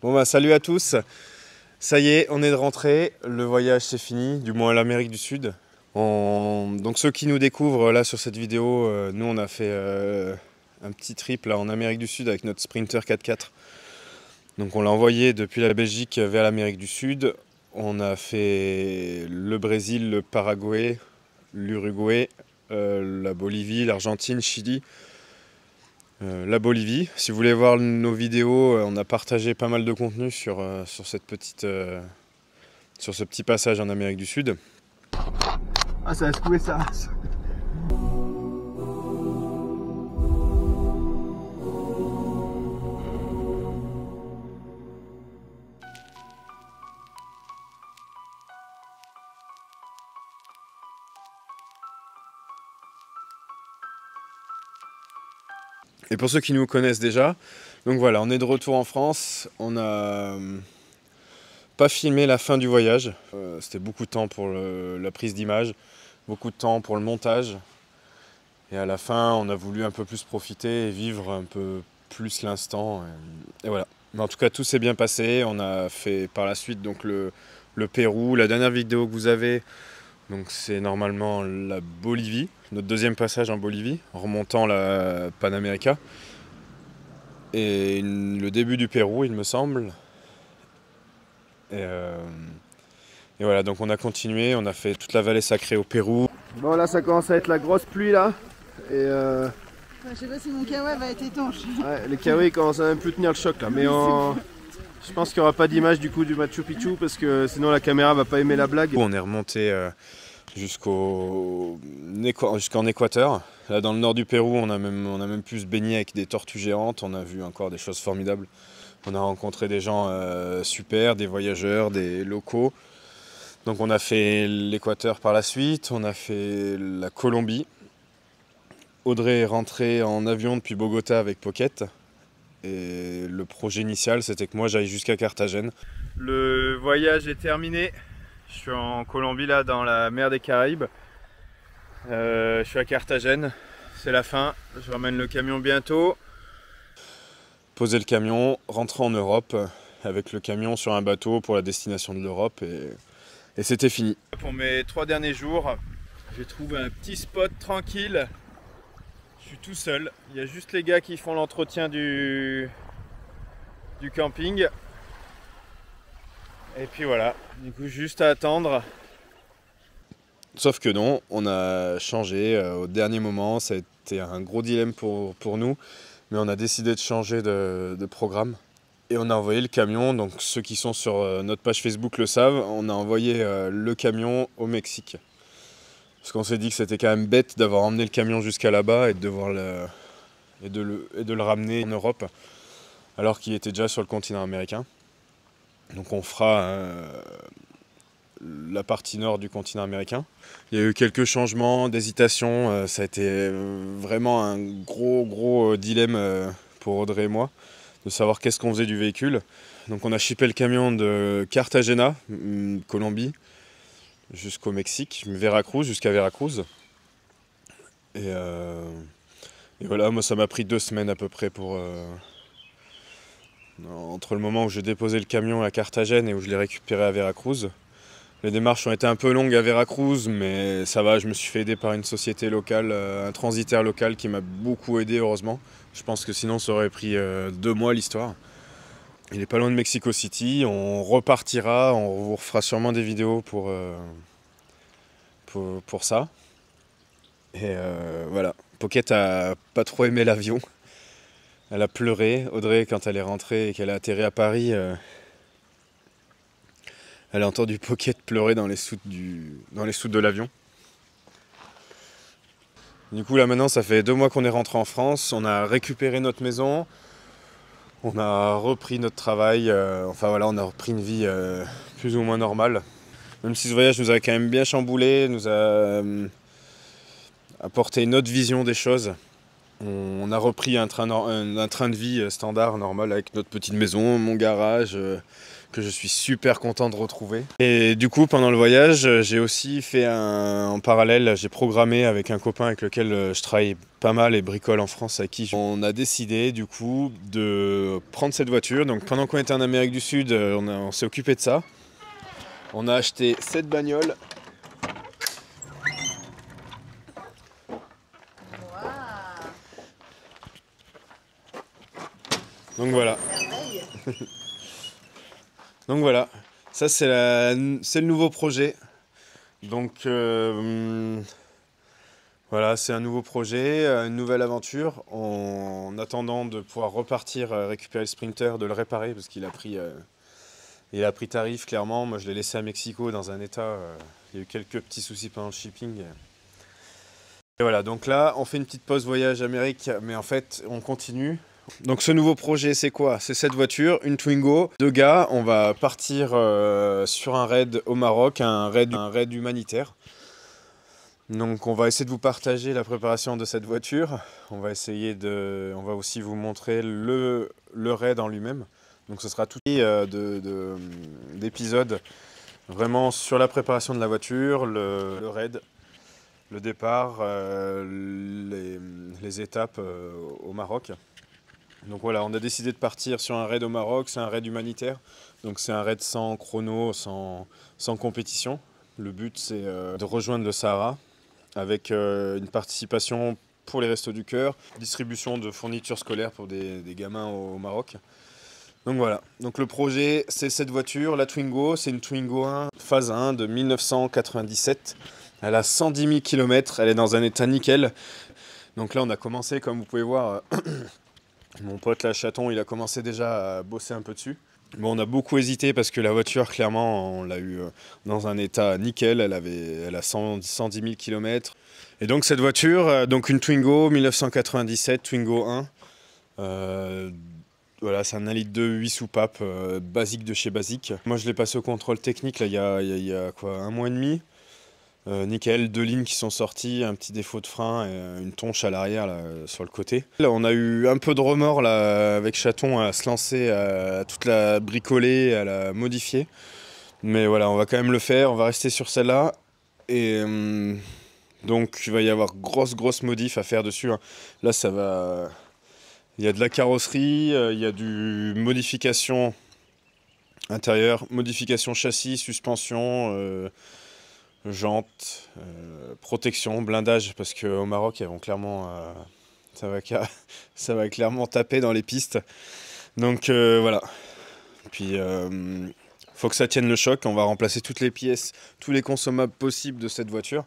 Bon bah salut à tous, ça y est, on est de rentrée, le voyage c'est fini, du moins à l'Amérique du Sud. Donc ceux qui nous découvrent là sur cette vidéo, nous on a fait un petit trip là en Amérique du Sud avec notre Sprinter 4x4. Donc on l'a envoyé depuis la Belgique vers l'Amérique du Sud. On a fait le Brésil, le Paraguay, l'Uruguay, la Bolivie, l'Argentine, Chili. La Bolivie. Si vous voulez voir nos vidéos, on a partagé pas mal de contenu sur ce petit passage en Amérique du Sud. Ah, ça a secoué ça. Et pour ceux qui nous connaissent déjà, donc voilà, on est de retour en France. On n'a pas filmé la fin du voyage. C'était beaucoup de temps pour la prise d'image, beaucoup de temps pour le montage. Et à la fin, on a voulu un peu plus profiter et vivre un peu plus l'instant. Et voilà. Mais en tout cas, tout s'est bien passé. On a fait par la suite donc le Pérou. La dernière vidéo que vous avez, donc c'est normalement la Bolivie, notre deuxième passage en Bolivie, en remontant la Panamérica. Et le début du Pérou, il me semble. Et voilà, donc on a continué, on a fait toute la vallée sacrée au Pérou. Bon, là ça commence à être la grosse pluie là. Et Je sais pas si mon kawaii va être étanche. ouais, les kawaii commencent à même plus tenir le choc là. Mais je pense qu'il n'y aura pas d'image du coup du Machu Picchu parce que sinon la caméra va pas aimer la blague. On est remonté jusqu'en Équateur. Là dans le nord du Pérou, on a même pu se baigner avec des tortues géantes. On a vu encore des choses formidables. On a rencontré des gens super, des voyageurs, des locaux. Donc on a fait l'Équateur par la suite, on a fait la Colombie. Audrey est rentrée en avion depuis Bogota avec Pocket. Et le projet initial, c'était que moi j'aille jusqu'à Carthagène. Le voyage est terminé. Je suis en Colombie, là, dans la mer des Caraïbes. Je suis à Carthagène. C'est la fin. Je ramène le camion bientôt. Poser le camion, rentrer en Europe avec le camion sur un bateau pour la destination de l'Europe. Et c'était fini. Pour mes 3 derniers jours, j'ai trouvé un petit spot tranquille. Je suis tout seul. Il y a juste les gars qui font l'entretien du camping. Et puis voilà, du coup juste à attendre. Sauf que non, on a changé au dernier moment. Ça a été un gros dilemme pour nous. Mais on a décidé de changer de programme. Et on a envoyé le camion, donc ceux qui sont sur notre page Facebook le savent, on a envoyé le camion au Mexique. Parce qu'on s'est dit que c'était quand même bête d'avoir emmené le camion jusqu'à là-bas et de devoir de le ramener en Europe, alors qu'il était déjà sur le continent américain. Donc on fera la partie nord du continent américain. Il y a eu quelques changements, d'hésitation, ça a été vraiment un gros dilemme pour Audrey et moi, de savoir qu'est-ce qu'on faisait du véhicule. Donc on a shippé le camion de Cartagena, Colombie, jusqu'au Mexique, jusqu'à Veracruz. Et voilà, moi ça m'a pris 2 semaines à peu près pour... entre le moment où j'ai déposé le camion à Carthagène et où je l'ai récupéré à Veracruz. Les démarches ont été un peu longues à Veracruz, mais ça va, je me suis fait aider par une société locale, un transitaire local qui m'a beaucoup aidé, heureusement. Je pense que sinon ça aurait pris 2 mois l'histoire. Il est pas loin de Mexico City, on repartira, on vous refera sûrement des vidéos pour ça. Et voilà, Pocket a pas trop aimé l'avion. Elle a pleuré. Audrey, quand elle est rentrée et qu'elle a atterri à Paris, elle a entendu Pocket pleurer dans les soutes de l'avion. Du coup là maintenant ça fait 2 mois qu'on est rentré en France, on a récupéré notre maison, on a repris notre travail, enfin voilà, on a repris une vie plus ou moins normale. Même si ce voyage nous a quand même bien chamboulé, nous a apporté une autre vision des choses. On a repris un train de vie standard, normal, avec notre petite maison, mon garage, que je suis super content de retrouver. Et du coup, pendant le voyage, j'ai aussi fait en parallèle, j'ai programmé avec un copain avec lequel je travaille pas mal et bricole en France, avec qui on a décidé du coup de prendre cette voiture. Donc pendant qu'on était en Amérique du Sud, on s'est occupé de ça. On a acheté cette bagnole. Donc voilà. Donc voilà, ça c'est le nouveau projet. Donc voilà, c'est un nouveau projet, une nouvelle aventure. En attendant de pouvoir repartir récupérer le Sprinter, de le réparer parce qu'il a pris tarif clairement. Moi je l'ai laissé à Mexico dans un état. Il y a eu quelques petits soucis pendant le shipping. Et voilà, donc là on fait une petite pause voyage Amérique, mais en fait on continue. Donc ce nouveau projet c'est quoi? C'est cette voiture, une Twingo. 2 gars, on va partir sur un raid au Maroc, un raid humanitaire. Donc on va essayer de vous partager la préparation de cette voiture. On va aussi vous montrer le raid en lui-même. Donc ce sera tout d'épisodes vraiment sur la préparation de la voiture, le raid, le départ, les étapes au Maroc. Donc voilà, on a décidé de partir sur un raid au Maroc, c'est un raid humanitaire, donc c'est un raid sans chrono, sans compétition. Le but c'est de rejoindre le Sahara avec une participation pour les Restos du Cœur, distribution de fournitures scolaires pour des gamins au Maroc. Donc voilà, donc le projet c'est cette voiture, la Twingo, c'est une Twingo 1 phase 1 de 1997. Elle a 110 000 km, elle est dans un état nickel. Donc là on a commencé, comme vous pouvez voir, mon pote là, Chaton, il a commencé déjà à bosser un peu dessus. Bon, on a beaucoup hésité parce que la voiture, clairement, on l'a eu dans un état nickel. Elle a 110 000 km. Et donc cette voiture, donc une Twingo 1997, Twingo 1. Voilà, c'est un 1,2 litre 8 soupapes, basique de chez Basique. Moi, je l'ai passé au contrôle technique là, il y a quoi, un mois et demi. Nickel, 2 lignes qui sont sorties, un petit défaut de frein et une tonche à l'arrière là, sur le côté. Là, on a eu un peu de remords là, avec Chaton à se lancer, à toute la bricoler, à la modifier. Mais voilà, on va quand même le faire, on va rester sur celle-là. Et donc il va y avoir grosse modif à faire dessus. Hein. Là, ça va... Il y a de la carrosserie, il y a du modification intérieure, modification châssis, suspension... jantes, protection, blindage, parce qu'au Maroc, elles vont clairement, ça va clairement taper dans les pistes. Donc voilà. Puis faut que ça tienne le choc. On va remplacer toutes les pièces, tous les consommables possibles de cette voiture.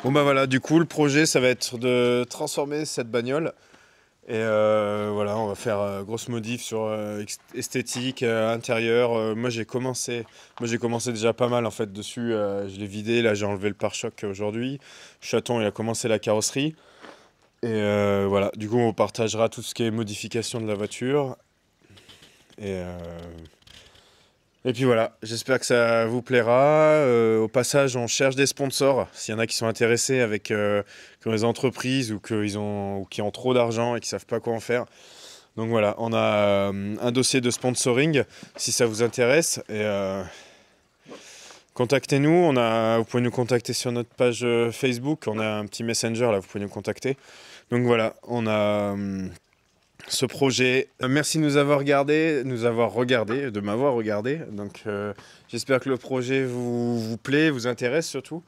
Bon bah voilà, du coup le projet ça va être de transformer cette bagnole et voilà, on va faire grosse modif sur esthétique, intérieur. Moi j'ai commencé déjà pas mal en fait dessus, je l'ai vidé, là j'ai enlevé le pare-choc aujourd'hui. Chaton il a commencé la carrosserie et voilà, du coup on partagera tout ce qui est modification de la voiture et puis voilà, j'espère que ça vous plaira. Au passage, on cherche des sponsors. S'il y en a qui sont intéressés avec qui ont des entreprises ou qui ont trop d'argent et qui ne savent pas quoi en faire. Donc voilà, on a un dossier de sponsoring si ça vous intéresse. Et contactez-nous. Vous pouvez nous contacter sur notre page Facebook. On a un petit messenger là, vous pouvez nous contacter. Donc voilà, on a... ce projet. Merci de nous avoir regardé, de m'avoir regardé. Donc j'espère que le projet vous plaît, vous intéresse surtout.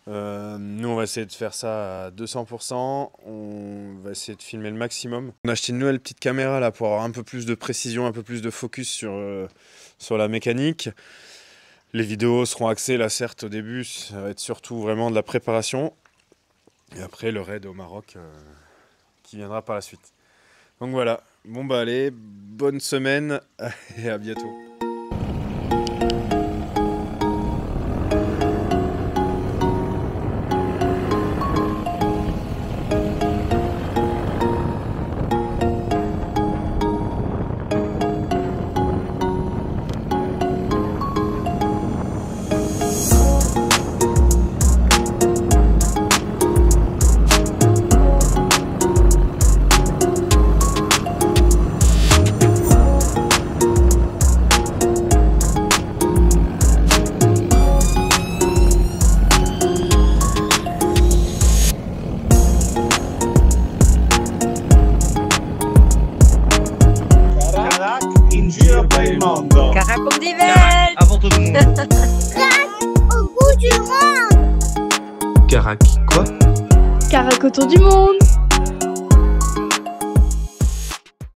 Nous on va essayer de faire ça à 200%. On va essayer de filmer le maximum. On a acheté une nouvelle petite caméra là pour avoir un peu plus de précision, un peu plus de focus sur la mécanique. Les vidéos seront axées là certes au début, ça va être surtout vraiment de la préparation. Et après le raid au Maroc qui viendra par la suite. Donc voilà, bon bah allez, bonne semaine et à bientôt. Carac avant tout le monde. Carac au bout du monde. Carac quoi? Carac autour du monde.